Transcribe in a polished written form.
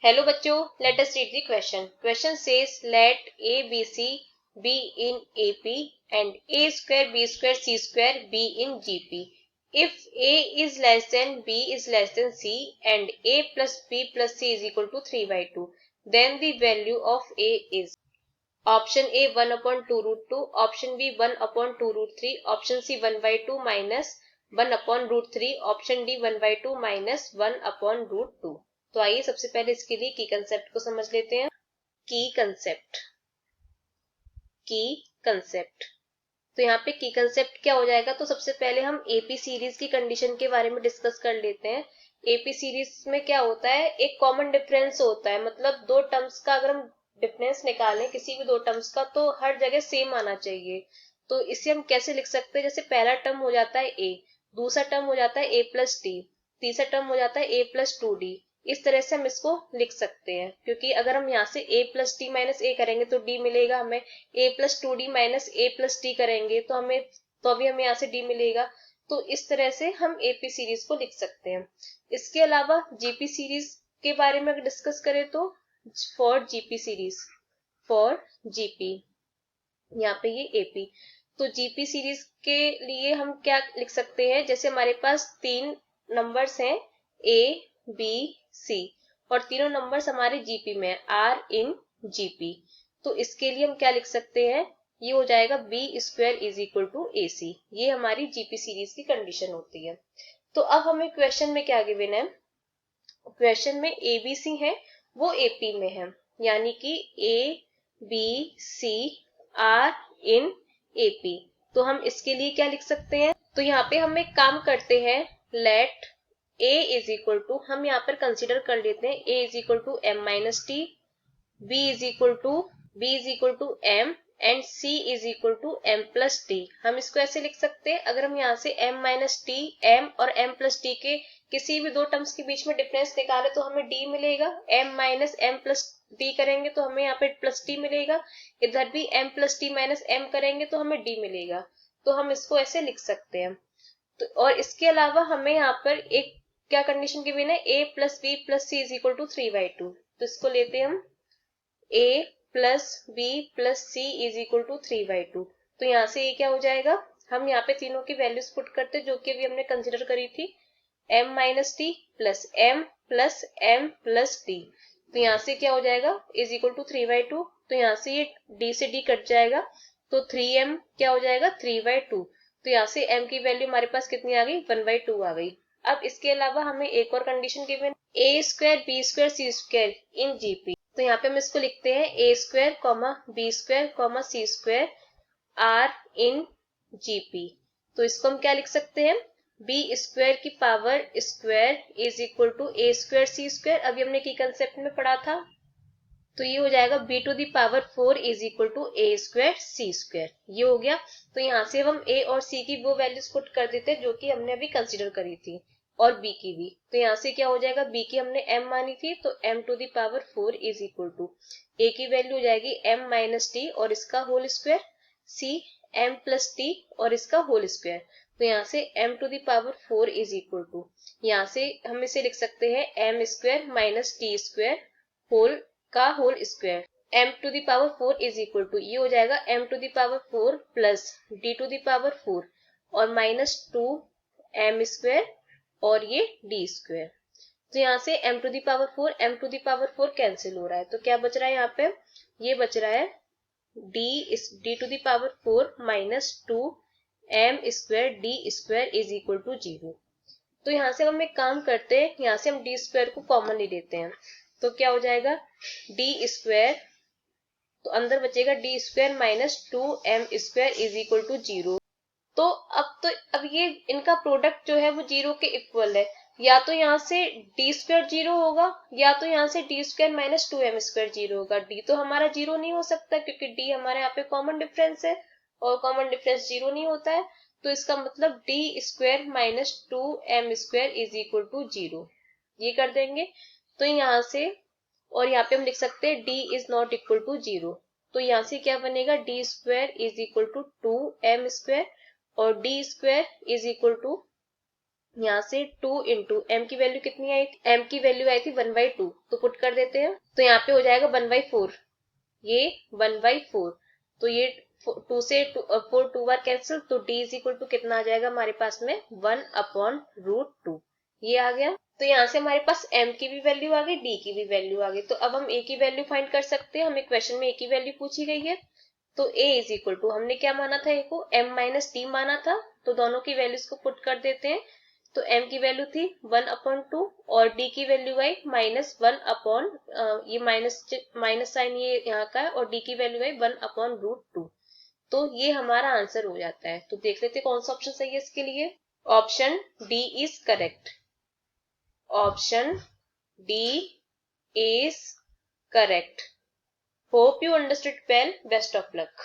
Hello बच्चों, let us read the question. Question says let A, B, C be in AP and A square, B square, C square be in GP. If A is less than B is less than C and A plus B plus C is equal to 3 by 2, then the value of A is option A 1 upon 2 root 2, option B 1 upon 2 root 3, option C 1 by 2 minus 1 upon root 3, option D 1 by 2 minus 1 upon root 2. तो आइए सबसे पहले इसके लिए की concept को समझ लेते हैं। की कंसेप्ट तो यहाँ पे की कंसेप्ट क्या हो जाएगा, तो सबसे पहले हम एपी सीरीज की कंडीशन के बारे में डिस्कस कर लेते हैं। एपी सीरीज में क्या होता है, एक कॉमन डिफरेंस होता है, मतलब दो टर्म्स का अगर हम डिफरेंस निकालें किसी भी दो टर्म्स का तो हर जगह सेम आना चाहिए। तो इसे हम कैसे लिख सकते हैं, जैसे पहला टर्म हो जाता है ए, दूसरा टर्म हो जाता है ए प्लस डी, तीसरा टर्म हो जाता है ए प्लस टू डी। इस तरह से हम इसको लिख सकते हैं, क्योंकि अगर हम यहाँ से a प्लस डी माइनस ए करेंगे तो d मिलेगा हमें, a plus two D minus A plus D करेंगे तो अभी हमें यहाँ से d मिलेगा। तो इस तरह से हम एपी सीरीज को लिख सकते हैं। इसके अलावा जीपी सीरीज के बारे में अगर डिस्कस करें तो फॉर जीपी यहाँ पे ये एपी, तो जीपी सीरीज के लिए हम क्या लिख सकते हैं, जैसे हमारे पास तीन नंबर्स हैं ए बी सी और तीनों नंबर्स हमारे जीपी में है, आर इन जीपी। तो इसके लिए हम क्या लिख सकते हैं, ये हो जाएगा B square is equal to A C. ये हमारी जीपी सीरीज की कंडीशन होती है। तो अब हमें क्वेश्चन में क्या गिवन है, क्वेश्चन में ए बी सी है वो एपी में है, यानी कि A B C are in AP. तो हम इसके लिए क्या लिख सकते हैं, तो यहाँ पे हम एक काम करते हैं, let a is equal to, हम यहाँ पर कंसिडर कर लेते हैं a is equal to M minus T, b is equal to m and c is equal to m plus T. हम इसको ऐसे लिख सकते हैं, अगर हम यहाँ से m माइनस टी, m और m प्लस टी के किसी भी दो टर्म्स के बीच में डिफरेंस निकाले तो हमें d मिलेगा, m minus m plus T करेंगे तो हमें यहाँ पे प्लस टी मिलेगा, इधर भी m plus T minus m करेंगे तो हमें d मिलेगा। तो हम इसको ऐसे लिख सकते हैं। तो और इसके अलावा हमें यहाँ पर एक क्या कंडीशन की बिना a plus B plus C is equal to 3 by 2। तो इसको लेते हैं हम a plus B plus C is equal to 3 by 2। तो यहाँ से ये क्या हो जाएगा, हम यहाँ पे तीनों की वैल्यूज पुट करते जो कि अभी हमने कंसिडर करी थी, m minus T plus m plus D. तो यहाँ से क्या हो जाएगा इज इक्वल टू 3 बाई 2। तो यहाँ से ये d से d कट जाएगा तो 3m क्या हो जाएगा 3 बाई 2। तो यहाँ से m की वैल्यू हमारे पास कितनी आ गई, 1 बाई 2 आ गई। अब इसके अलावा हमें एक और condition given, a square B square C square in GP. तो यहाँ पे हम इसको लिखते हैं a square comma B square comma C square are in GP. तो इसको हम क्या लिख सकते हैं, बी स्क्वायर की power square is equal to A square C square, अभी हमने की कंसेप्ट में पढ़ा था। तो ये हो जाएगा b to the power 4 is equal to A square C square, ये हो गया। तो यहाँ से हम a और c की वो वैल्यूज पुट कर देते हैं जो कि हमने अभी कंसीडर करी थी, और b की भी। तो यहाँ से क्या हो जाएगा, b की हमने m मानी थी तो m to the power 4 is equal to a की वैल्यू हो जाएगी m माइनस टी और इसका whole square, c m plus T और इसका होल स्क्वायर। तो यहाँ से m to the power 4 is equal to, यहाँ से हम इसे लिख सकते हैं m square minus T square whole का whole square, m to the power 4 is equal to, ये हो जाएगा m to the power 4 plus d to the power 4 और माइनस 2 m स्क्वायर और ये d स्क्वायर। तो यहाँ से m to the power 4 cancel हो रहा है, तो क्या बच रहा है यहाँ पे, ये बच रहा है d to the power 4 minus 2 m square d square is equal to 0। तो यहाँ से हम एक काम करते हैं, यहाँ से हम d स्क्वायर को कॉमन ले लेते हैं, तो क्या हो जाएगा d स्क्वायर, तो अंदर बचेगा d square minus 2m square is equal to 0। तो अब ये इनका प्रोडक्ट जो है वो 0 के इक्वल है, या तो यहाँ से d स्क्वायर 0 होगा या तो यहाँ से d square minus 2m square 0 होगा। d तो हमारा 0 नहीं हो सकता क्योंकि d हमारे यहाँ पे कॉमन डिफरेंस है और कॉमन डिफरेंस 0 नहीं होता है। तो इसका मतलब d square minus 2m square is equal to 0, ये कर देंगे। तो यहाँ से और यहाँ पे हम लिख सकते हैं d is not equal to 0। तो यहाँ से क्या बनेगा, d square is equal to 2m square और d square is equal to यहाँ से 2 इंटू एम की वैल्यू कितनी आई थी, एम की वैल्यू आई थी 1/2, तो पुट कर देते हैं। तो यहाँ पे हो जाएगा 1/4, ये 1/4, तो ये 2 से 4 2 बार कैंसिल, तो d इज इक्वल टू कितना आ जाएगा हमारे पास में 1/√2, ये आ गया। तो यहाँ से हमारे पास m की भी वैल्यू आ गई, d की भी वैल्यू आ गई। तो अब हम a की वैल्यू फाइंड कर सकते हैं, हमें क्वेश्चन में a की वैल्यू पूछी गई है। तो a इज इक्वल टू, हमने क्या माना था, a को m माइनस d माना था, तो दोनों की वैल्यूज को पुट कर देते हैं। तो m की वैल्यू थी 1/2 और d की वैल्यू आई -1 अपॉन, ये माइनस साइन ये यहाँ का है, और d की वैल्यू आई 1/√2। तो ये हमारा आंसर हो जाता है। तो देख लेते कौन सा ऑप्शन सही है इसके लिए। Option D is correct, option D is correct. Hope you understood well, best of luck.